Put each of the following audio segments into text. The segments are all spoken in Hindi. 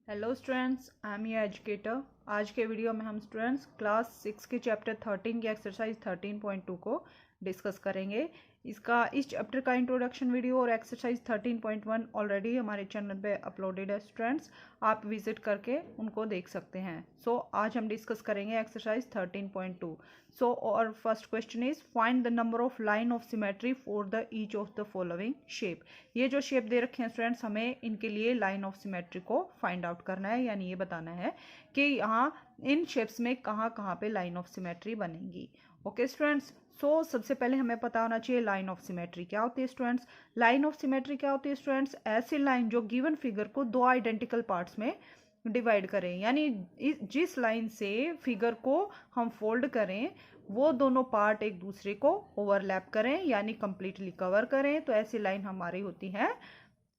Hello students, I am your educator. आज के वीडियो में हम स्टूडेंट्स क्लास 6 के चैप्टर 13 की एक्सरसाइज 13.2 को डिस्कस करेंगे। इस चैप्टर का इंट्रोडक्शन वीडियो और एक्सरसाइज 13.1 ऑलरेडी हमारे चैनल पे अपलोडेड है स्टूडेंट्स, आप विजिट करके उनको देख सकते हैं। आज हम डिस्कस करेंगे एक्सरसाइज 13.2। और first question is find the number of line of symmetry for the each of the following shape. ये जो शेप दे रखे हैं स्टूडेंट्स, हमें इनके लिए लाइन ऑफ सिमेट्री को फाइंड आउट करना है, यानी ये बताना है कि यहाँ इन शेप्स में कहाँ कहाँ पे लाइन ऑफ सिमेट्री बनेगी। ओके स्टूडेंट्स, सबसे पहले हमें पता होना चाहिए लाइन ऑफ सिमेट्री क्या होती है स्टूडेंट्स। लाइन ऑफ सिमेट्री क्या होती है स्टूडेंट्स? ऐसी लाइन जो गिवन फिगर को दो आइडेंटिकल पार्ट्स में डिवाइड करें, यानी जिस लाइन से फिगर को हम फोल्ड करें वो दोनों पार्ट एक दूसरे को ओवरलैप करें, यानी कंप्लीटली कवर करें, तो ऐसी लाइन हमारी होती है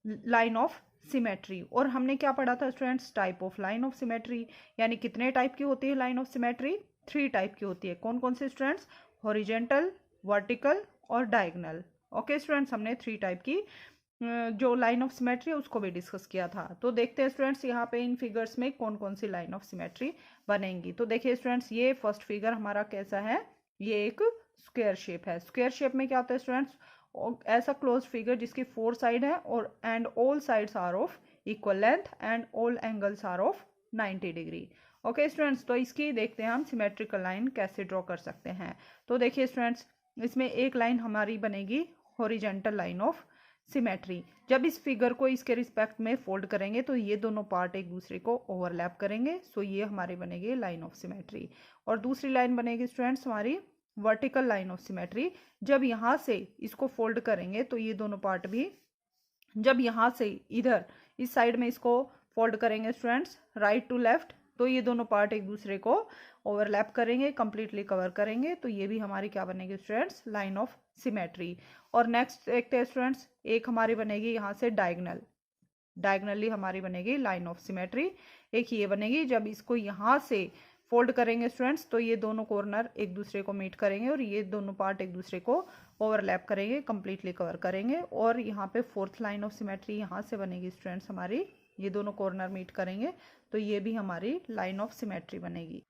लाइन ऑफ सिमेट्री। और हमने क्या पढ़ा था students? Type of line of symmetry, यानी कितने टाइप की होती है लाइन ऑफ सिमेट्री? 3 टाइप की होती है। कौन कौन से स्टूडेंट्स? हॉरिजेंटल, वर्टिकल और डायगोनल। ओके स्टूडेंट्स, हमने 3 टाइप की जो लाइन ऑफ सिमेट्री है उसको भी डिस्कस किया था। तो देखते हैं स्टूडेंट्स यहाँ पे इन फिगर्स में कौन कौन सी लाइन ऑफ सिमेट्री बनेंगी। तो देखिए स्टूडेंट्स, ये फर्स्ट फिगर हमारा कैसा है? ये एक स्क्वायर शेप है। स्क्वायर शेप में क्या होता है स्टूडेंट्स? ऐसा क्लोज फिगर जिसकी 4 साइड है और and all sides are of equal length and all angles are of 90 degree. Okay students, तो इसकी देखते हैं हम सिमेट्रिकल लाइन कैसे ड्रॉ कर सकते हैं। तो देखिए स्टूडेंट्स, इसमें एक लाइन हमारी बनेगी हॉरिजेंटल लाइन ऑफ सिमेट्री। जब इस फिगर को इसके रिस्पेक्ट में फोल्ड करेंगे तो ये दोनों पार्ट एक दूसरे को ओवरलैप करेंगे, ये हमारी बनेगी लाइन ऑफ सिमेट्री। और दूसरी लाइन बनेगी स्टूडेंट्स हमारी वर्टिकल लाइन ऑफ सिमेट्री। जब यहाँ से इसको फोल्ड करेंगे तो ये दोनों पार्ट भी, जब यहाँ से इधर इस साइड में इसको फोल्ड करेंगे स्टूडेंट्स राइट टू लेफ्ट, तो ये दोनों पार्ट एक दूसरे को ओवरलैप करेंगे, कंप्लीटली कवर करेंगे, तो ये भी हमारी क्या बनेगी स्टूडेंट्स? Line of symmetry. और नेक्स्ट देखते हैं स्टूडेंट्स, एक हमारी बनेगी यहाँ से डायगोनल, डायगोनली हमारी बनेगी लाइन ऑफ सिमेट्री। एक ये बनेगी, जब इसको यहाँ से फोल्ड करेंगे स्टूडेंट्स तो ये दोनों कॉर्नर एक दूसरे को मीट करेंगे और ये दोनों पार्ट एक दूसरे को ओवरलैप करेंगे, कंप्लीटली कवर करेंगे। और यहाँ पे फोर्थ लाइन ऑफ सिमेट्री यहाँ से बनेगी स्टूडेंट्स हमारी, ये दोनों कॉर्नर मीट करेंगे, तो ये भी हमारी लाइन ऑफ सिमेट्री बनेगी।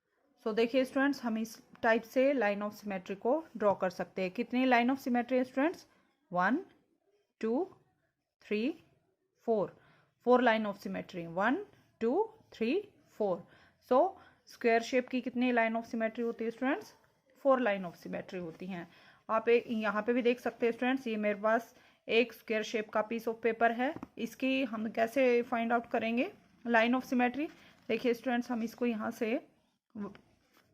देखिए स्टूडेंट्स, हम इस टाइप से लाइन ऑफ सिमेट्री को ड्रॉ कर सकते हैं। कितनी लाइन ऑफ सिमेट्री है students? 1 2 3 4, 4 line of symmetry. 1 2 3 4। Square shape की कितनी लाइन ऑफ सिमेट्री होती है स्टूडेंट्स? 4 लाइन ऑफ सिमेट्री होती हैं। आप यहाँ पे भी देख सकते हैं स्टूडेंट्स, ये मेरे पास एक स्क्वायर शेप का पीस ऑफ पेपर है। इसकी हम कैसे फाइंड आउट करेंगे लाइन ऑफ सिमेट्री? देखिए स्टूडेंट्स, हम इसको यहाँ से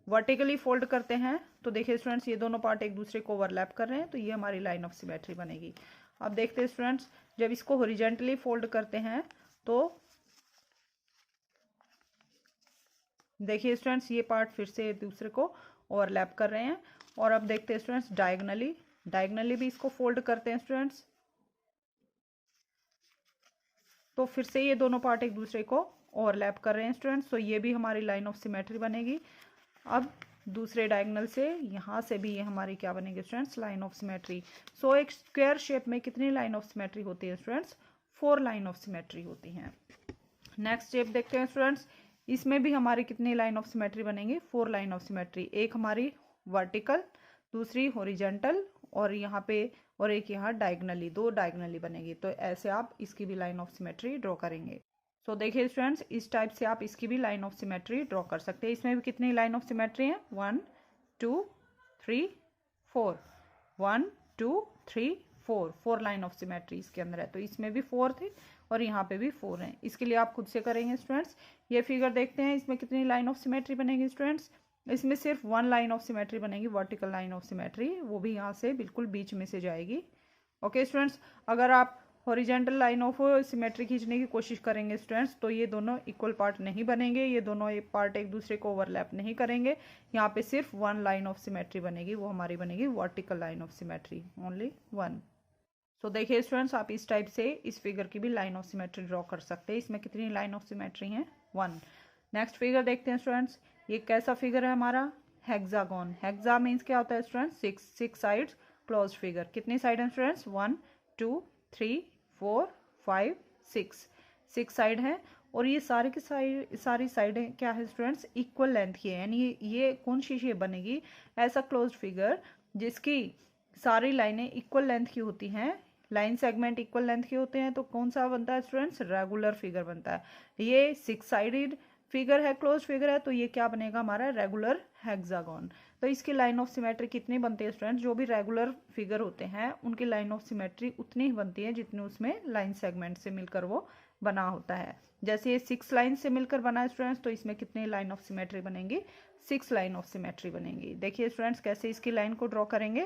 वर्टिकली फोल्ड करते हैं, तो देखिए स्टूडेंट्स ये दोनों पार्ट एक दूसरे को ओवरलैप कर रहे हैं, तो ये हमारी लाइन ऑफ सिमेट्री बनेगी। अब देखते हैं स्टूडेंट्स, जब इसको हॉरिजेंटली फोल्ड करते हैं तो देखिए स्टूडेंट्स ये पार्ट फिर से एक दूसरे को ओवरलैप कर रहे हैं। और अब देखते हैं स्टूडेंट्स डायगोनली, डायगोनली भी इसको फोल्ड करते हैं स्टूडेंट्स, तो फिर से ये दोनों पार्ट एक दूसरे को ओवरलैप कर रहे हैं स्टूडेंट्स, तो ये भी हमारी लाइन ऑफ सिमेट्री बनेगी। अब दूसरे डायगोनल से यहाँ से भी ये हमारी क्या बनेगी स्टूडेंट्स? Line of symmetry. एक स्क्वायर शेप में कितनी लाइन ऑफ सिमेट्री होती है स्टूडेंट्स? 4 लाइन ऑफ सिमेट्री होती हैं। नेक्स्ट शेप देखते हैं स्टूडेंट्स, इसमें भी हमारी कितनी लाइन ऑफ सिमेट्री बनेंगी? 4 लाइन ऑफ सिमेट्री। एक हमारी वर्टिकल, दूसरी हॉरिजेंटल और यहाँ पे और एक यहाँ डायगोनली, 2 डायगोनली बनेगी। तो ऐसे आप इसकी भी लाइन ऑफ सिमेट्री ड्रॉ करेंगे। देखिए स्टूडेंट्स, इस टाइप से आप इसकी भी लाइन ऑफ सिमेट्री ड्रॉ कर सकते हैं। इसमें भी कितनी लाइन ऑफ सिमेट्री है? 1 2 3 4, 1 2 3 4, 4 लाइन ऑफ सिमेट्री इसके अंदर है। तो इसमें भी 4 थे और यहाँ पे भी 4 हैं। इसके लिए आप खुद से करेंगे स्टूडेंट्स। ये फिगर देखते हैं, इसमें कितनी लाइन ऑफ सिमेट्री बनेगी स्टूडेंट्स? इसमें सिर्फ 1 लाइन ऑफ सिमेट्री बनेगी, वर्टिकल लाइन ऑफ सिमेट्री, वो भी यहाँ से बिल्कुल बीच में से जाएगी। ओके स्टूडेंट्स, अगर आप हॉरिजेंटल लाइन ऑफ सिमेट्री खींचने की कोशिश करेंगे स्टूडेंट्स तो ये दोनों इक्वल पार्ट नहीं बनेंगे, ये दोनों एक पार्ट एक दूसरे को ओवरलैप नहीं करेंगे। यहाँ पे सिर्फ 1 लाइन ऑफ सिमेट्री बनेगी, वो हमारी बनेगी vertical line of symmetry, only 1। देखिए स्टूडेंट्स, आप इस टाइप से इस फिगर की भी लाइन ऑफ सिमेट्री ड्रॉ कर सकते हैं। इसमें कितनी लाइन ऑफ सिमेट्री है? 1। नेक्स्ट फिगर देखते हैं स्टूडेंट्स, ये कैसा फिगर है हमारा? हेक्सागोन। हेक्सा मीन्स क्या होता है स्टूडेंट्स? 6 sides close figure. कितनी साइड है स्टूडेंट्स? 1 2 3 4 5 6 साइड है। और ये सारे की सारी साइडें क्या है स्टूडेंट्स, इक्वल लेंथ की है। यानी ये कौन सी शेप बनेगी, ऐसा क्लोज्ड फिगर जिसकी सारी लाइनें इक्वल लेंथ की होती हैं, लाइन सेगमेंट इक्वल लेंथ के होते हैं, तो कौन सा बनता है स्टूडेंट्स, रेगुलर फिगर बनता है। ये 6 साइडेड फिगर है, क्लोज फिगर है, तो ये क्या बनेगा हमारा, रेगुलर हेक्सागोन। तो इसकी लाइन ऑफ सिमेट्री कितनी बनती है स्टूडेंट्स, जो भी रेगुलर फिगर होते हैं उनकी लाइन ऑफ सिमेट्री उतनी ही बनती है जितनी उसमें लाइन सेगमेंट से मिलकर वो बना होता है। जैसे ये 6 लाइन से मिलकर बना है स्टूडेंट्स, तो इसमें कितनी लाइन ऑफ सिमेट्री बनेंगी, 6 लाइन ऑफ सिमेट्री बनेंगी। देखिए स्टूडेंट्स कैसे इसकी लाइन को ड्रॉ करेंगे।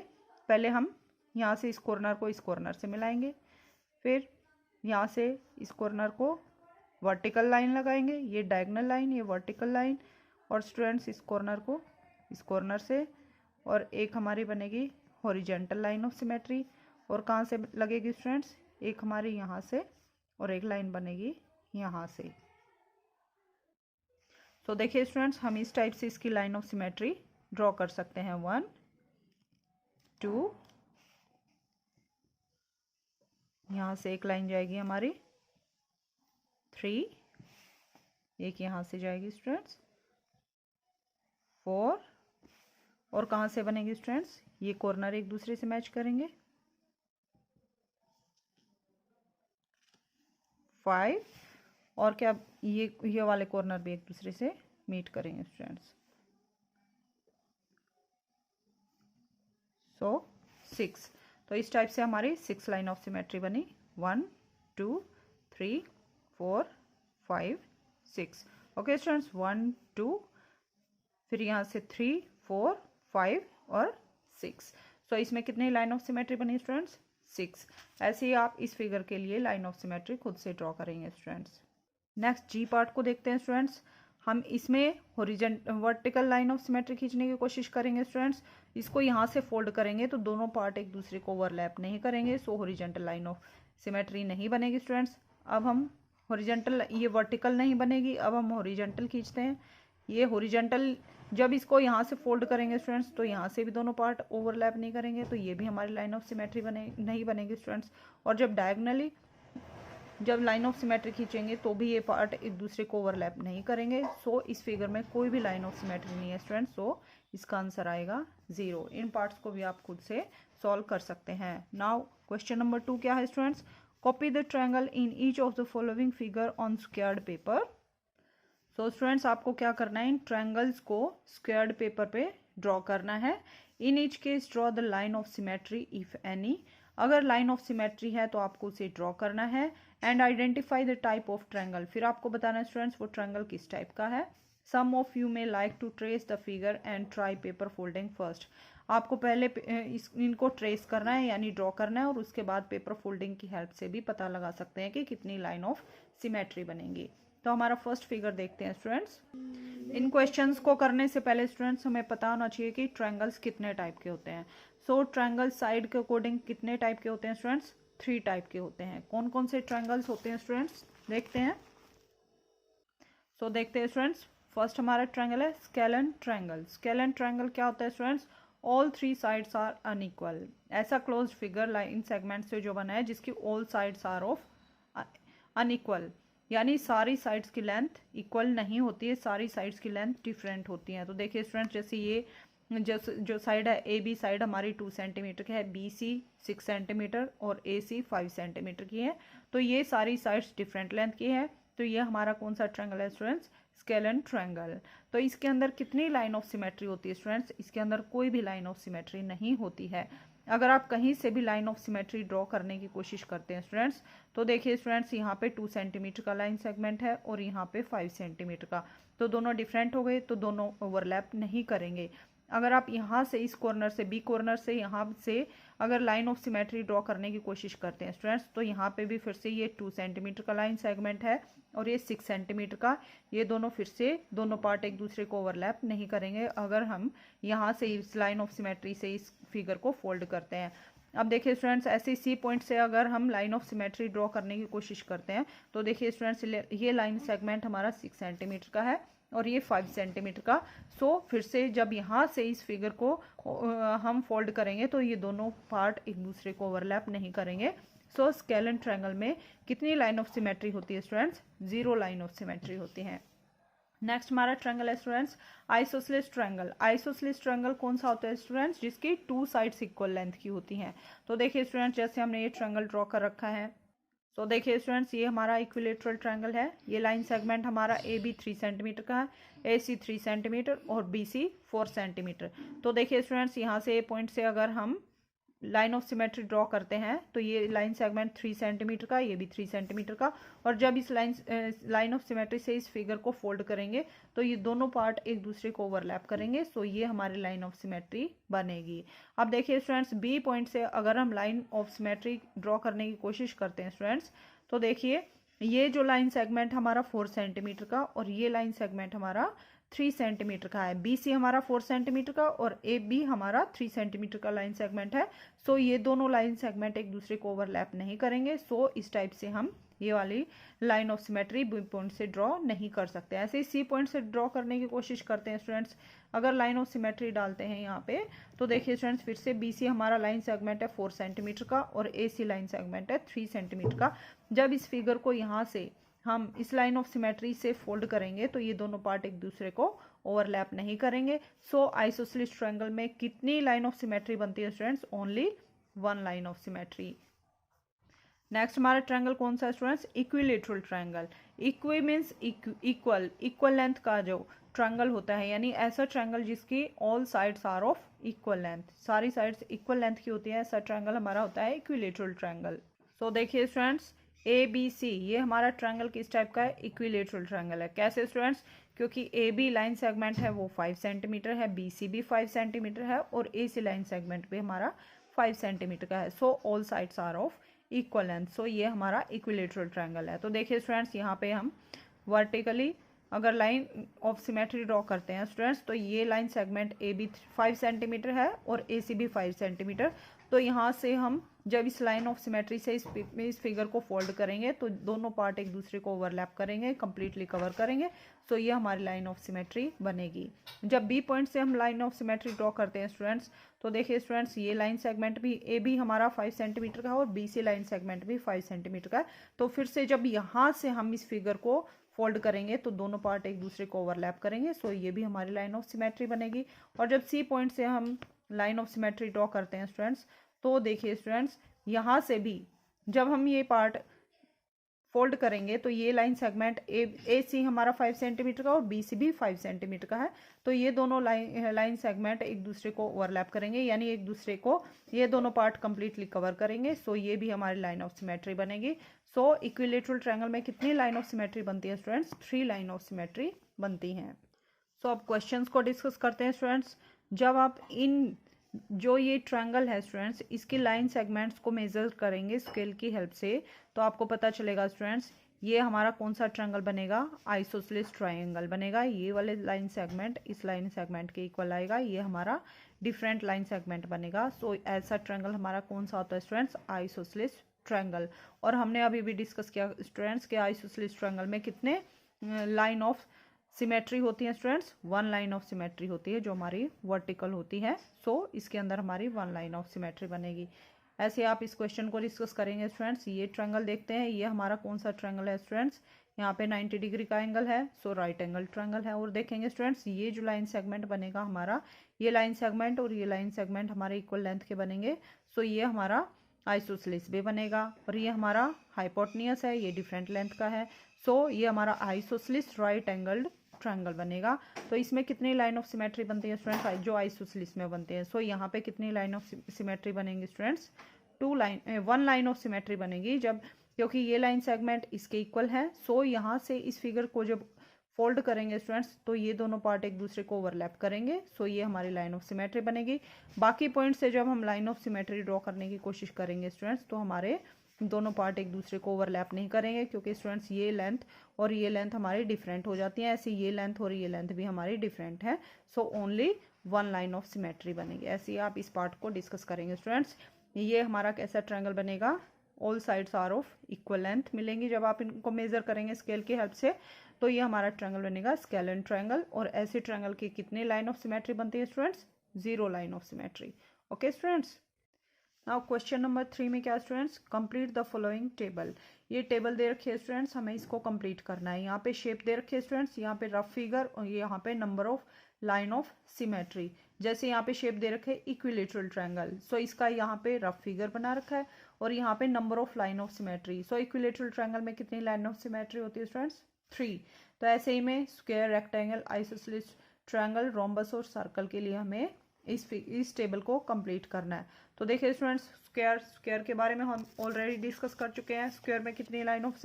पहले हम यहाँ से इस कॉर्नर को इस कॉर्नर से मिलाएंगे, फिर यहाँ से इस कॉर्नर को वर्टिकल लाइन लगाएंगे, ये डायगोनल लाइन, ये वर्टिकल लाइन, और स्टूडेंट्स इस कॉर्नर को इस कॉर्नर से, और एक हमारी बनेगी हॉरिजेंटल लाइन ऑफ सिमेट्री। और कहाँ से लगेगी स्टूडेंट्स, एक हमारी यहाँ से और एक लाइन बनेगी यहाँ से। तो देखिए स्टूडेंट्स हम इस टाइप से इसकी लाइन ऑफ सिमेट्री ड्रॉ कर सकते हैं। 1 2, यहाँ से एक लाइन जाएगी हमारी, 3, एक यहाँ से जाएगी स्टूडेंट्स, 4, और कहाँ से बनेगी स्टूडेंट्स, ये कॉर्नर एक दूसरे से मैच करेंगे, 5, और क्या ये वाले कॉर्नर भी एक दूसरे से मीट करेंगे स्टूडेंट्स। सो 6। तो इस टाइप से हमारी 6 लाइन ऑफ सिमेट्री बनी, 1 2 3 4 5 6। ओके स्टूडेंट्स, 1 2, फिर यहाँ से 3 4 5 और 6। सो इसमें कितनी लाइन ऑफ सिमेट्री बनी स्टूडेंट्स, 6। ऐसे ही आप इस फिगर के लिए लाइन ऑफ सिमेट्री खुद से ड्रॉ करेंगे स्टूडेंट्स। नेक्स्ट जी पार्ट को देखते हैं स्टूडेंट्स। हम इसमें वर्टिकल लाइन ऑफ सिमेट्री खींचने की कोशिश करेंगे स्टूडेंट्स। इसको यहाँ से फोल्ड करेंगे तो दोनों पार्ट एक दूसरे को ओवरलैप नहीं करेंगे, सो हॉरिजॉन्टल लाइन ऑफ सिमेट्री नहीं बनेगी स्टूडेंट्स। अब हम हॉरिजॉन्टल, ये वर्टिकल नहीं बनेगी, अब हम हॉरिजॉन्टल खींचते हैं। ये हॉरिजॉन्टल जब इसको यहाँ से फोल्ड करेंगे स्टूडेंट्स तो यहाँ से भी दोनों पार्ट ओवरलैप नहीं करेंगे, तो ये भी हमारी लाइन ऑफ सिमेट्री नहीं बनेगी स्टूडेंट्स। और जब डायगोनली जब लाइन ऑफ सिमेट्री खींचेंगे तो भी ये पार्ट एक दूसरे को ओवरलैप नहीं करेंगे, सो इस फिगर में कोई भी लाइन ऑफ सिमेट्री नहीं है स्टूडेंट्स, सो इसका आंसर आएगा 0। इन पार्ट्स को भी आप खुद से सॉल्व कर सकते हैं। नाउ क्वेश्चन नंबर 2 क्या है students, copy the triangle in each of the following figure on squared paper. So students आपको क्या करना है, इन ट्रायंगल्स को स्क्वायर्ड पेपर पे ड्रॉ करना है। In each case draw the line of symmetry if any. अगर लाइन ऑफ सिमेट्री है तो आपको उसे ड्रॉ करना है। And identify the type of triangle, फिर आपको बताना है स्टूडेंट्स वो ट्रायंगल किस टाइप का है। Some of you may like to trace the figure and try paper folding first. आपको पहले इनको ट्रेस करना है यानी ड्रॉ करना है, और उसके बाद पेपर फोल्डिंग की हेल्प से भी पता लगा सकते हैं कि कितनी लाइन ऑफ सिमेट्री बनेगी। तो हमारा फर्स्ट फिगर देखते हैं स्टूडेंट्स। इन क्वेश्चंस को करने से पहले स्टूडेंट्स हमें पता होना चाहिए कि ट्रायंगल्स कितने टाइप के होते हैं। सो ट्रायंगल साइड के अकॉर्डिंग कितने टाइप के होते हैं स्टूडेंट्स, 3 टाइप के होते हैं। कौन कौन से ट्रायंगल्स होते हैं स्टूडेंट्स, देखते हैं। सो देखते हैं स्टूडेंट्स, फर्स्ट हमारा ट्रायंगल है स्केलन ट्रायंगल। स्केलन ट्रायंगल क्या होता है students, all 3 sides are unequal. ऐसा क्लोज फिगर लाइन सेगमेंट से जो बना है जिसकी all sides are of unequal, यानी सारी साइड्स की लेंथ इक्वल नहीं होती है, सारी साइड्स की लेंथ डिफरेंट होती हैं। तो देखिए स्टूडेंट्स, जैसे ये जो साइड है ए बी साइड हमारी 2 सेंटीमीटर की है, बी सी 6 सेंटीमीटर और ए सी 5 सेंटीमीटर की है, तो ये सारी साइड्स डिफरेंट लेंथ की है। तो ये हमारा कौन सा ट्रायंगल है स्टूडेंट्स, स्केलन ट्रायंगल। तो इसके अंदर कितनी लाइन ऑफ सिमेट्री होती है स्टूडेंट्स, इसके अंदर कोई भी लाइन ऑफ सिमेट्री नहीं होती है। अगर आप कहीं से भी लाइन ऑफ सिमेट्री ड्रॉ करने की कोशिश करते हैं स्टूडेंट्स, तो देखिए स्टूडेंट्स यहाँ पे 2 सेंटीमीटर का लाइन सेगमेंट है और यहाँ पे 5 सेंटीमीटर का, तो दोनों डिफरेंट हो गए, तो दोनों ओवरलैप नहीं करेंगे। अगर आप यहाँ से इस कॉर्नर से बी कॉर्नर से यहाँ से अगर लाइन ऑफ सिमेट्री ड्रॉ करने की कोशिश करते हैं स्टूडेंट्स, तो यहाँ पे भी फिर से ये 2 सेंटीमीटर का लाइन सेगमेंट है और ये 6 सेंटीमीटर का, ये दोनों फिर से दोनों पार्ट एक दूसरे को ओवरलैप नहीं करेंगे अगर हम यहाँ से इस लाइन ऑफ सिमेट्री से इस फिगर को फोल्ड करते हैं। अब देखिए स्टूडेंट्स, ऐसे सी पॉइंट से अगर हम लाइन ऑफ सिमेट्री ड्रॉ करने की कोशिश करते हैं, तो देखिए स्टूडेंट्स ये लाइन सेगमेंट हमारा 6 सेंटीमीटर का है और ये 5 सेंटीमीटर का। सो फिर से जब यहाँ से इस फिगर को हम फोल्ड करेंगे तो ये दोनों पार्ट एक दूसरे को ओवरलैप नहीं करेंगे, सो स्केलन ट्रायंगल में कितनी लाइन ऑफ सिमेट्री होती है स्टूडेंट्स? 0 लाइन ऑफ सिमेट्री होती है। नेक्स्ट हमारा ट्रायंगल है students isosceles triangle. Isosceles triangle कौन सा होता है स्टूडेंट्स? जिसकी 2 साइड्स इक्वल लेंथ की होती हैं। तो देखिए स्टूडेंट्स, जैसे हमने ये ट्रायंगल ड्रॉ कर रखा है, तो देखिए स्टूडेंट्स, ये हमारा इक्विलेटरल ट्रायंगल है। ये लाइन सेगमेंट हमारा ए बी 3 सेंटीमीटर का है, ए सी 3 सेंटीमीटर और बी सी 4 सेंटीमीटर। तो देखिए स्टूडेंट्स, यहाँ से ए पॉइंट से अगर हम लाइन ऑफ सिमेट्री ड्रॉ करते हैं तो ये लाइन सेगमेंट 3 सेंटीमीटर का, ये भी 3 सेंटीमीटर का, और जब इस लाइन ऑफ सिमेट्री से इस फिगर को फोल्ड करेंगे तो ये दोनों पार्ट एक दूसरे को ओवरलैप करेंगे। सो ये हमारी लाइन ऑफ सिमेट्री बनेगी। अब देखिए स्टूडेंट्स, बी पॉइंट से अगर हम लाइन ऑफ सिमेट्री ड्रॉ करने की कोशिश करते हैं स्टूडेंट्स, तो देखिए ये जो लाइन सेगमेंट हमारा 4 सेंटीमीटर का और ये लाइन सेगमेंट हमारा 3 सेंटीमीटर का है। बी सी हमारा 4 सेंटीमीटर का और ए बी हमारा 3 सेंटीमीटर का लाइन सेगमेंट है। सो ये दोनों लाइन सेगमेंट एक दूसरे को ओवरलैप नहीं करेंगे। सो इस टाइप से हम ये वाली line of symmetry B point से ड्रॉ नहीं कर सकते। ऐसे ही सी पॉइंट से ड्रॉ करने की कोशिश करते हैं स्टूडेंट्स। अगर लाइन ऑफ सिमेट्री डालते हैं यहाँ पे, तो देखिए स्टूडेंट्स, फिर से बी सी हमारा लाइन सेगमेंट है 4 सेंटीमीटर का और ए सी लाइन सेगमेंट है 3 सेंटीमीटर का। जब इस फिगर को यहाँ से हम इस लाइन ऑफ सिमेट्री से फोल्ड करेंगे तो ये दोनों पार्ट एक दूसरे को ओवरलैप नहीं करेंगे। सो आइसोसेलेस ट्रायंगल में कितनी लाइन ऑफ सिमेट्री बनती है students? Only 1 line of symmetry. Next हमारा ट्रायंगल कौन सा है students? Equilateral triangle. Equi means equal length का जो ट्रायंगल होता है, यानी ऐसा ट्रायंगल जिसकी all sides are of equal length, सारी साइड्स इक्वल लेंथ की होती है, ऐसा ट्रायंगल हमारा होता है इक्विलेटरल ट्रायंगल। सो देखिए स्टूडेंट्स, ए बी सी ये हमारा ट्रायंगल किस टाइप का है? इक्विलेटरल ट्रायंगल है। कैसे स्टूडेंट्स? क्योंकि ए बी लाइन सेगमेंट है वो 5 सेंटीमीटर है, बी सी भी 5 सेंटीमीटर है और ए सी लाइन सेगमेंट भी हमारा 5 सेंटीमीटर का है। So all sides are of equal length. So ये हमारा इक्विलेटरल ट्रायंगल है। तो देखिए स्टूडेंट्स, यहाँ पे हम वर्टिकली अगर लाइन ऑफ सिमेट्री ड्रॉ करते हैं स्टूडेंट्स, तो ये line segment A B 5 centimetre है और ए सी भी 5 सेंटीमीटर। तो यहाँ से हम जब इस लाइन ऑफ सिमेट्री से इस फिगर को फोल्ड करेंगे तो दोनों पार्ट एक दूसरे को ओवरलैप करेंगे, कंप्लीटली कवर करेंगे। सो ये हमारी लाइन ऑफ सिमेट्री बनेगी। जब बी पॉइंट से हम लाइन ऑफ सिमेट्री ड्रॉ करते हैं स्टूडेंट्स, तो देखिए स्टूडेंट्स, ये लाइन सेगमेंट भी ए बी हमारा 5 सेंटीमीटर का है और बी सी लाइन सेगमेंट भी 5 सेंटीमीटर का है। तो फिर से जब यहाँ से हम इस फिगर को फोल्ड करेंगे तो दोनों पार्ट एक दूसरे को ओवरलैप करेंगे। सो ये भी हमारी लाइन ऑफ सिमेट्री बनेगी। और जब सी पॉइंट से हम लाइन ऑफ सिमेट्री ड्रॉ करते हैं स्टूडेंट्स, तो देखिए स्टूडेंट्स, यहाँ से भी जब हम ये पार्ट फोल्ड करेंगे तो ये लाइन सेगमेंट ए सी हमारा 5 सेंटीमीटर का और बी सी भी 5 सेंटीमीटर का है। तो ये दोनों लाइन सेगमेंट एक दूसरे को ओवरलैप करेंगे, यानी एक दूसरे को ये दोनों पार्ट कंप्लीटली कवर करेंगे। सो ये भी हमारी लाइन ऑफ सिमेट्री बनेगी। सो इक्विलेटरल ट्रायंगल में कितनी लाइन ऑफ सिमेट्री बनती है स्टूडेंट्स? 3 लाइन ऑफ सिमेट्री बनती हैं। सो अब क्वेश्चंस को डिस्कस करते हैं स्टूडेंट्स। जब आप इन जो ये ट्रायंगल है स्टूडेंट्स, इसकी लाइन सेगमेंट्स को मेजर करेंगे स्केल की हेल्प से, तो आपको पता चलेगा स्टूडेंट्स ये हमारा कौन सा ट्रायंगल बनेगा? आइसोसेलेस ट्रायंगल बनेगा। ये वाले लाइन सेगमेंट इस लाइन सेगमेंट के इक्वल आएगा, ये हमारा डिफरेंट लाइन सेगमेंट बनेगा। सो ऐसा ट्रायंगल हमारा कौन सा होता है स्टूडेंट्स? Isosceles triangle. और हमने अभी भी डिस्कस किया स्टूडेंट्स के आइसोसेलेस ट्रायंगल में कितने लाइन ऑफ सिमेट्री होती है स्टूडेंट्स? 1 लाइन ऑफ सिमेट्री होती है जो हमारी वर्टिकल होती है। सो इसके अंदर हमारी 1 लाइन ऑफ सिमेट्री बनेगी। ऐसे आप इस क्वेश्चन को डिस्कस करेंगे स्टूडेंट्स। ये ट्रायंगल देखते हैं, ये हमारा कौन सा ट्रायंगल है स्टूडेंट्स? यहाँ पे 90 डिग्री का एंगल है, सो राइट एंगल ट्रायंगल है। और देखेंगे स्टूडेंट्स, ये जो लाइन सेगमेंट बनेगा हमारा, ये लाइन सेगमेंट और ये लाइन सेगमेंट हमारे इक्वल लेंथ के बनेंगे। सो ये हमारा आइसोसेलेस भी बनेगा। और ये हमारा हाइपोटेन्यूस है, ये डिफरेंट लेंथ का है। सो ये हमारा आइसोसेलेस राइट एंगल्ड ट्रायंगल बनेगा। तो इसमें कितनी लाइन ऑफ सिमेट्री बनती है स्टूडेंट्स? जो आइसोसेलेस में बनते हैं। सो यहाँ पे कितनी लाइन ऑफ सिमेट्री बनेंगी स्टूडेंट्स? 1 लाइन ऑफ सिमेट्री बनेगी। जब क्योंकि ये लाइन सेगमेंट इसके इक्वल है, सो यहाँ से इस फिगर को जब फोल्ड करेंगे स्टूडेंट्स तो ये दोनों पार्ट एक दूसरे को ओवरलैप करेंगे। सो ये हमारी लाइन ऑफ सिमेट्री बनेगी। बाकी पॉइंट से जब हम लाइन ऑफ सिमेट्री ड्रॉ करने की कोशिश करेंगे स्टूडेंट्स, तो हमारे दोनों पार्ट एक दूसरे को ओवरलैप नहीं करेंगे, क्योंकि स्टूडेंट्स ये लेंथ और ये लेंथ हमारी डिफरेंट हो जाती है। ऐसे ये लेंथ और ये लेंथ भी हमारी डिफरेंट है। So only 1 line of symmetry बनेगी। ऐसे ही आप इस पार्ट को डिस्कस करेंगे स्टूडेंट्स। ये हमारा कैसा ट्रायंगल बनेगा? All sides are of equal length मिलेंगी जब आप इनको मेजर करेंगे स्केल की हेल्प से। तो ये हमारा ट्रायंगल बनेगा स्केलन ट्रायंगल। और ऐसे ट्रायंगल की कितनी लाइन ऑफ सिमेट्री बनती है students? 0 line of symmetry. Okay students, now question number 3 में क्या students, complete the following table. ये टेबल दे रखी है स्टूडेंट्स, हमें इसको कंप्लीट करना है। यहाँ पे शेप दे रखी है स्टूडेंट्स, यहाँ पे रफ फिगर और यहाँ पे number of line of symmetry. जैसे यहाँ पे शेप दे रखे इक्विलेटरल ट्रायंगल, सो इसका यहाँ पे रफ फिगर बना रखा है और यहाँ पे number of line of symmetry. So equilateral triangle में कितनी लाइन ऑफ सिमेट्री होती है स्टूडेंट्स, 3। तो ऐसे ही में square, rectangle, isosceles triangle, rhombus और सर्कल के लिए हमें इस टेबल को कंप्लीट करना है। तो देखिए स्टूडेंट्स, स्क्वायर के बारे में हम ऑलरेडी डिस्कस कर चुके हैं। स्क्वायर में कितनी लाइन ऑफ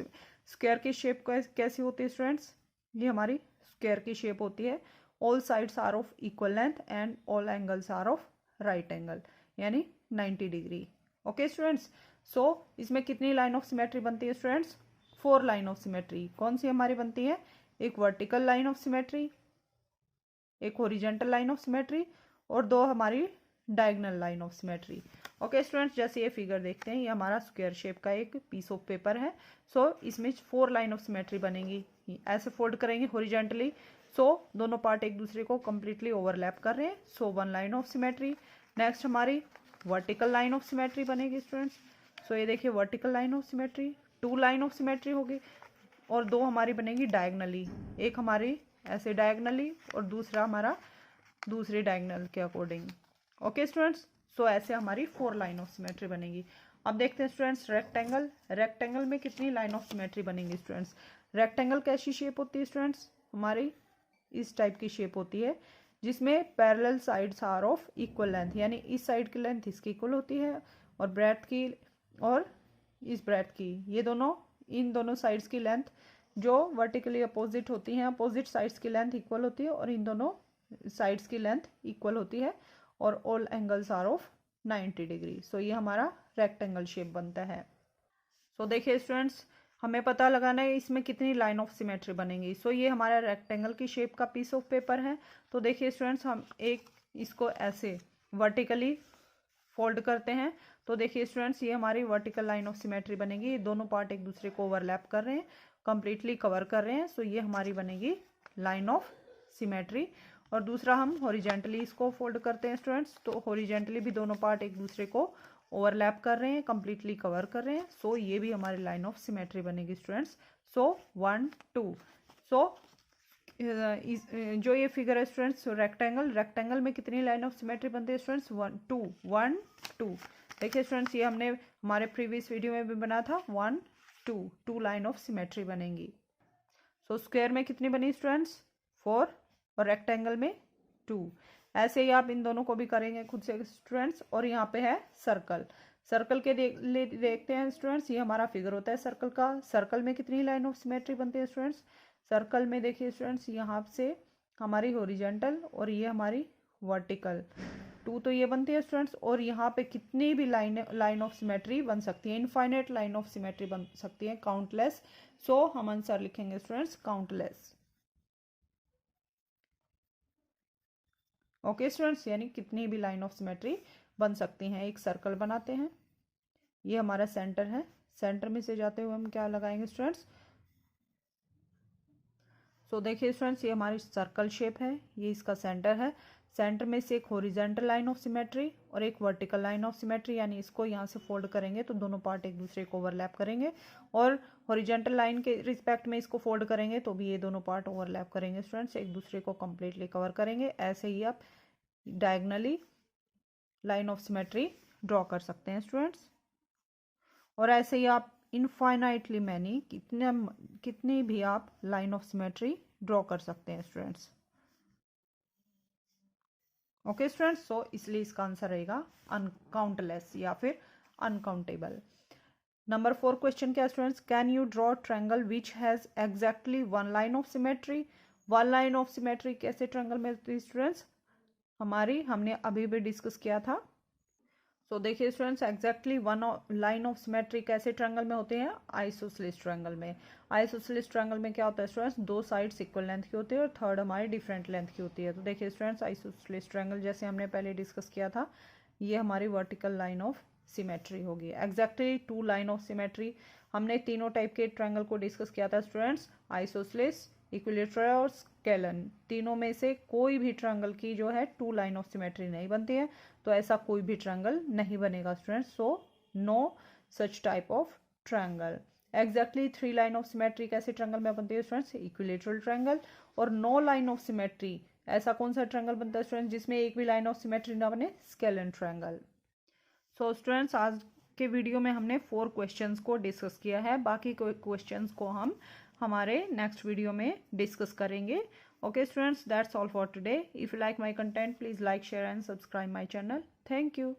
स्क्वायर की शेप कैसी होती है स्टूडेंट्स, ये हमारी स्क्वायर की शेप होती है। All sides are of equal length and all angles are of right angle, यानी 90 डिग्री। ओके स्टूडेंट्स, सो इसमें कितनी लाइन ऑफ सिमेट्री बनती है स्टूडेंट्स, 4 लाइन ऑफ सिमेट्री। कौन सी हमारी बनती है, एक वर्टिकल लाइन ऑफ सिमेट्री, एक हॉरिजॉन्टल लाइन ऑफ सिमेट्री और 2 हमारी diagonal line of symmetry. Okay students, जैसे ये फिगर देखते हैं, ये हमारा स्क्वायर शेप का एक पीस ऑफ पेपर है। सो इसमें 4 लाइन ऑफ सिमेट्री बनेगी। ऐसे फोल्ड करेंगे हॉरिजॉन्टली, सो दोनों पार्ट एक दूसरे को कंप्लीटली ओवरलैप कर रहे हैं। सो 1 लाइन ऑफ सिमेट्री। नेक्स्ट हमारी वर्टिकल लाइन ऑफ सिमेट्री बनेगी स्टूडेंट्स। सो ये देखिए vertical line of symmetry, 2 line of symmetry होगी और 2 हमारी बनेगी डायगोनली। एक हमारी ऐसे डायगोनली और दूसरा हमारा दूसरी डायगोनल के अकॉर्डिंग। ओके स्टूडेंट्स, सो ऐसे हमारी 4 लाइन ऑफ सिमेट्री बनेगी। अब देखते हैं स्टूडेंट्स रेक्टेंगल। रेक्टेंगल में कितनी लाइन ऑफ सिमेट्री बनेगी स्टूडेंट्स। रेक्टेंगल कैसी शेप होती है स्टूडेंट्स, हमारी इस टाइप की शेप होती है जिसमें parallel sides are of equal length, यानी इस साइड की लेंथ इसकी इक्वल होती है और ब्रेड्थ की और इस ब्रेड्थ की, ये दोनों इन दोनों साइड्स की लेंथ जो वर्टिकली अपोजिट होती हैं, अपोजिट साइड्स की लेंथ इक्वल होती है और इन दोनों साइड्स की लेंथ इक्वल होती है और all angles are of 90 degree. So ये हमारा रेक्टेंगल शेप बनता है। सो देखिए स्टूडेंट्स, हमें पता लगाना है इसमें कितनी लाइन ऑफ सिमेट्री बनेंगी। सो ये हमारा रेक्टेंगल की शेप का पीस ऑफ पेपर है। तो देखिए स्टूडेंट्स, हम एक इसको ऐसे वर्टिकली फोल्ड करते हैं। तो देखिए स्टूडेंट्स, ये हमारी वर्टिकल लाइन ऑफ सिमेट्री बनेगी। ये दोनों पार्ट एक दूसरे को ओवरलैप कर रहे हैं, कंप्लीटली कवर कर रहे हैं। सो ये हमारी बनेगी लाइन ऑफ सिमेट्री। और दूसरा हम हॉरिजॉन्टली इसको फोल्ड करते हैं स्टूडेंट्स। तो हॉरिजॉन्टली भी दोनों पार्ट एक दूसरे को ओवरलैप कर रहे हैं, कंप्लीटली कवर कर रहे हैं। सो ये भी हमारी लाइन ऑफ सिमेट्री बनेगी स्टूडेंट्स। सो 1 2। सो जो ये फिगर है स्टूडेंट्स रेक्टेंगल में कितनी लाइन ऑफ सिमेट्री बनती है स्टूडेंट्स, 1 2 1 2। देखिए स्टूडेंट्स, ये हमने हमारे प्रीवियस वीडियो में भी बना था 1 2 लाइन ऑफ सिमेट्री बनेंगी। सो स्क्वायर में कितनी बनी स्टूडेंट्स, 4 और रेक्टेंगल में 2। ऐसे ही आप इन दोनों को भी करेंगे खुद से स्टूडेंट्स। और यहाँ पे है सर्कल के देखते हैं स्टूडेंट्स, ये हमारा फिगर होता है सर्कल का। सर्कल में कितनी लाइन ऑफ सिमेट्री बनती है स्टूडेंट्स, सर्कल में देखिए स्टूडेंट्स, यहाँ से हमारी हॉरिजॉन्टल और ये हमारी वर्टिकल, 2 तो ये बनती है स्टूडेंट्स। और यहाँ पे कितनी भी लाइन ऑफ सिमेट्री बन सकती है, इनफाइनाइट लाइन ऑफ सिमेट्री बन सकती है, काउंटलेस। सो हम आंसर लिखेंगे स्टूडेंट्स काउंटलेस। ओके स्टूडेंट्स, यानी कितनी भी लाइन ऑफ सिमेट्री बन सकती हैं। एक सर्कल बनाते हैं, ये हमारा सेंटर है, सेंटर में से जाते हुए हम क्या लगाएंगे स्टूडेंट्स। सो देखिए स्टूडेंट्स, ये हमारी सर्कल शेप है, ये इसका सेंटर है। सेंटर में से एक हॉरिजॉन्टल लाइन ऑफ सिमेट्री और एक वर्टिकल लाइन ऑफ सिमेट्री, यानी इसको यहाँ से फोल्ड करेंगे तो दोनों पार्ट एक दूसरे को ओवरलैप करेंगे। और हॉरिजॉन्टल लाइन के रिस्पेक्ट में इसको फोल्ड करेंगे तो भी ये दोनों पार्ट ओवरलैप करेंगे स्टूडेंट्स, एक दूसरे को कंप्लीटली कवर करेंगे। ऐसे ही आप diagonally line of symmetry draw कर सकते हैं स्टूडेंट्स। और ऐसे ही आप इनफाइनाइटली मैनी कितनी भी आप लाइन ऑफ सिमेट्री ड्रॉ कर सकते हैं स्टूडेंट्स। ओके स्टूडेंट्स, सो इसलिए इसका आंसर रहेगा अनकाउंटलेस या फिर अनकाउंटेबल। नंबर 4 क्वेश्चन क्या students, can you draw triangle which has exactly 1 line of symmetry. 1 line of symmetry कैसे ट्रायंगल में होती है स्टूडेंट्स, हमने अभी भी डिस्कस किया था। सो देखिए students, exactly 1 line of symmetry कैसे ट्रायंगल में होते हैं, आइसोसेलेस ट्रायंगल में। आइसोसेलेस ट्रायंगल में क्या होता है स्टूडेंट्स, 2 साइड्स इक्वल लेंथ की होती है और थर्ड हमारी डिफरेंट लेंथ की होती है। तो देखिए स्टूडेंट्स, आइसोसेलेस ट्रायंगल जैसे हमने पहले डिस्कस किया था, ये हमारी वर्टिकल लाइन ऑफ सिमेट्री होगी। एग्जैक्टली 2 लाइन ऑफ सिमेट्री, हमने तीनों टाइप के ट्रायंगल को डिस्कस किया था स्टूडेंट्स, आइसोसेलेस, इक्विलेटरल और स्केलन, तीनों में से कोई भी ट्रायंगल की जो है 2 लाइन ऑफ सिमेट्री नहीं बनती है, तो ऐसा कोई भी ट्रायंगल नहीं बनेगा students. So no such type of triangle. Exactly 3 line of symmetry कैसे ट्रायंगल में बनती है स्टूडेंट्स? Equilateral triangle. और नो लाइन ऑफ सिमेट्री ऐसा कौन सा ट्रायंगल बनता है स्टूडेंट्स जिसमें एक भी लाइन ऑफ सिमेट्री ना बने? Scalene triangle. सो स्टूडेंट्स आज के वीडियो में हमने 4 क्वेश्चंस को डिस्कस किया है, बाकी क्वेश्चंस को हम हमारे नेक्स्ट वीडियो में डिस्कस करेंगे। Okay students, that's all for today. If you like my content please like, share and subscribe my channel. Thank you.